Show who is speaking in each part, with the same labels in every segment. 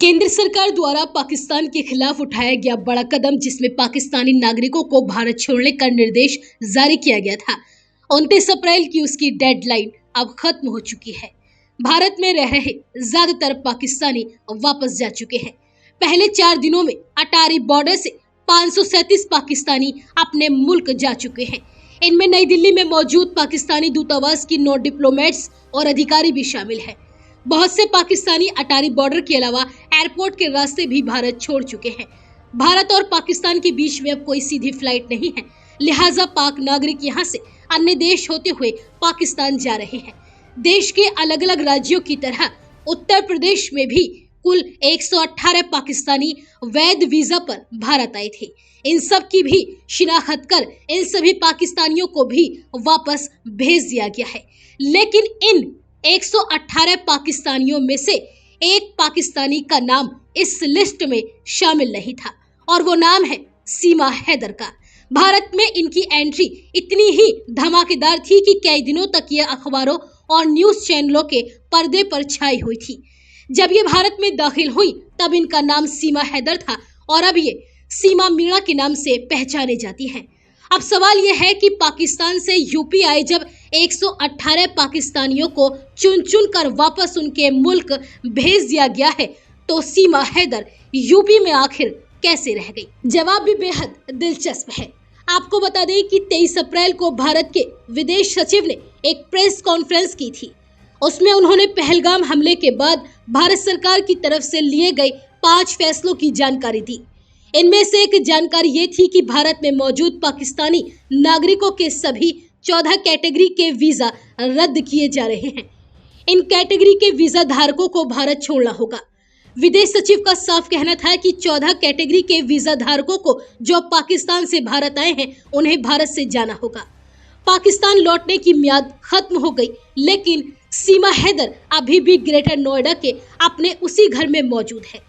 Speaker 1: केंद्र सरकार द्वारा पाकिस्तान के खिलाफ उठाया गया बड़ा कदम, जिसमें पाकिस्तानी नागरिकों को भारत छोड़ने का निर्देश जारी किया गया था। 29 अप्रैल की उसकी डेडलाइन अब खत्म हो चुकी है। भारत में रह रहे ज्यादातर पाकिस्तानी वापस जा चुके हैं। पहले 4 दिनों में अटारी बॉर्डर से 537 पाकिस्तानी अपने मुल्क जा चुके हैं। इनमें नई दिल्ली में मौजूद पाकिस्तानी दूतावास की 9 डिप्लोमेट्स और अधिकारी भी शामिल है। बहुत से पाकिस्तानी अटारी बॉर्डर के अलावा एयरपोर्ट के रास्ते भी भारत छोड़ चुके हैं। भारत और पाकिस्तान के बीच में अब कोई सीधी फ्लाइट नहीं है, लिहाजा पाक नागरिक यहां से अन्य देश होते हुए पाकिस्तान जा रहे हैं। देश के अलग अलग राज्यों की तरह उत्तर प्रदेश में भी कुल 118 पाकिस्तानी वैध वीजा पर भारत आए थे। इन सब की भी शिनाख्त कर इन सभी पाकिस्तानियों को भी वापस भेज दिया गया है। लेकिन इन 118 पाकिस्तानियों में से एक पाकिस्तानी का नाम इस लिस्ट में शामिल नहीं था और वो नाम है सीमा हैदर का। भारत में इनकी एंट्री इतनी ही धमाकेदार थी कि कई दिनों तक ये अखबारों और न्यूज चैनलों के पर्दे पर छाई हुई थी। जब ये भारत में दाखिल हुई तब इनका नाम सीमा हैदर था और अब ये सीमा मीणा के नाम से पहचाने जाती हैं। अब सवाल यह है कि पाकिस्तान से यूपी आए जब 118 पाकिस्तानियों को चुन चुन कर वापस उनके मुल्क भेज दिया गया है, तो सीमा हैदर यूपी में आखिर कैसे रह गई? जवाब भी बेहद दिलचस्प है। आपको बता दें कि 23 अप्रैल को भारत के विदेश सचिव ने एक प्रेस कॉन्फ्रेंस की थी। उसमें उन्होंने पहलगाम हमले के बाद भारत सरकार की तरफ से लिए गए 5 फैसलों की जानकारी दी। इनमें से एक जानकारी ये थी कि भारत में मौजूद पाकिस्तानी नागरिकों के सभी 14 कैटेगरी के वीजा रद्द किए जा रहे हैं। इन कैटेगरी के वीजा धारकों को भारत छोड़ना होगा। विदेश सचिव का साफ कहना था कि 14 कैटेगरी के वीजा धारकों को जो पाकिस्तान से भारत आए हैं उन्हें भारत से जाना होगा। पाकिस्तान लौटने की मियाद खत्म हो गई, लेकिन सीमा हैदर अभी भी ग्रेटर नोएडा के अपने उसी घर में मौजूद है।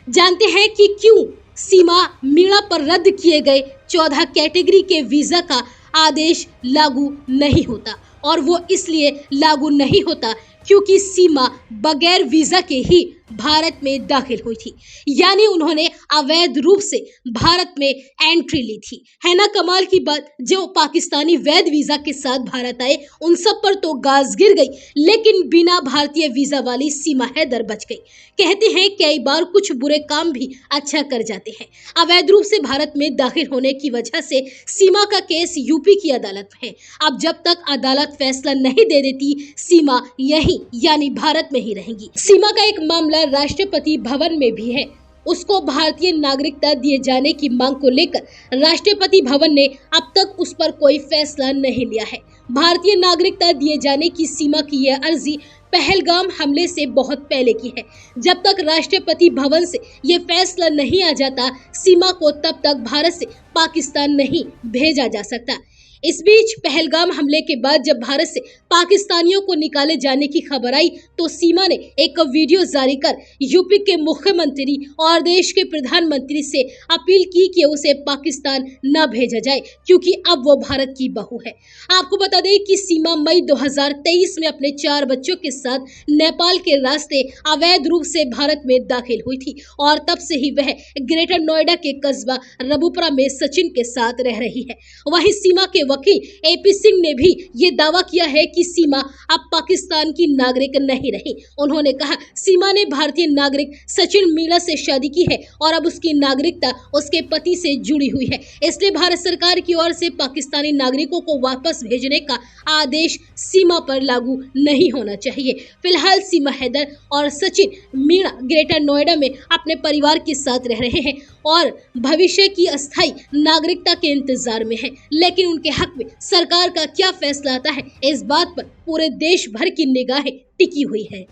Speaker 1: जानते हैं कि क्यों सीमा मीणा पर रद्द किए गए 14 कैटेगरी के वीजा का आदेश लागू नहीं होता, और वो इसलिए लागू नहीं होता क्योंकि सीमा बगैर वीजा के ही भारत में दाखिल हुई थी, यानी उन्होंने अवैध रूप से भारत में एंट्री ली थी। है ना कमाल की बात? जो पाकिस्तानी वैध वीजा के साथ भारत आए उन सब पर तो गाज गिर गई, लेकिन बिना भारतीय वीजा वाली सीमा हैदर बच गई। कहते हैं कई बार कुछ बुरे काम भी अच्छा कर जाते हैं। अवैध रूप से भारत में दाखिल होने की वजह से सीमा का केस यूपी की अदालत में है। अब जब तक अदालत फैसला नहीं दे देती, सीमा यहीं यानी भारत में ही रहेंगी। सीमा का एक मामला राष्ट्रपति भवन में भी है। उसको भारतीय नागरिकता दिए जाने की मांग को लेकर राष्ट्रपति भवन ने अब तक उस पर कोई फैसला नहीं लिया है। भारतीय नागरिकता दिए जाने की सीमा की यह अर्जी पहलगाम हमले से बहुत पहले की है। जब तक राष्ट्रपति भवन से ये फैसला नहीं आ जाता, सीमा को तब तक भारत से पाकिस्तान नहीं भेजा जा सकता। इस बीच पहलगाम हमले के बाद जब भारत से पाकिस्तानियों को निकाले जाने की खबर आई, तो सीमा ने एक वीडियो जारी कर यूपी के मुख्यमंत्री और देश के प्रधानमंत्री से अपील की कि उसे पाकिस्तान न भेजा जाए, क्योंकि अब वो भारत की बहू है। आपको बता दें कि सीमा मई 2023 में अपने 4 बच्चों के साथ नेपाल के रास्ते अवैध रूप से भारत में दाखिल हुई थी और तब से ही वह ग्रेटर नोएडा के कस्बा रबुपुरा में सचिन के साथ रह रही है। वहीं सीमा के वकील एपी सिंह ने भी ये दावा किया है कि सीमा अब पाकिस्तान की नागरिक नहीं रही। उन्होंने कहा, सीमा ने भारतीय नागरिक सचिन मीणा से शादी की है और अब उसकी नागरिकता उसके पति से जुड़ी हुई है, इसलिए भारत सरकार की ओर से पाकिस्तानी नागरिकों को वापस भेजने का आदेश सीमा पर लागू नहीं होना चाहिए। फिलहाल सीमा हैदर और सचिन मीणा ग्रेटर नोएडा में अपने परिवार के साथ रह रहे हैं और भविष्य की अस्थायी नागरिकता के इंतजार में है, लेकिन उनके हक में सरकार का क्या फैसला आता है, इस बात पर पूरे देश भर की निगाहें टिकी हुई है।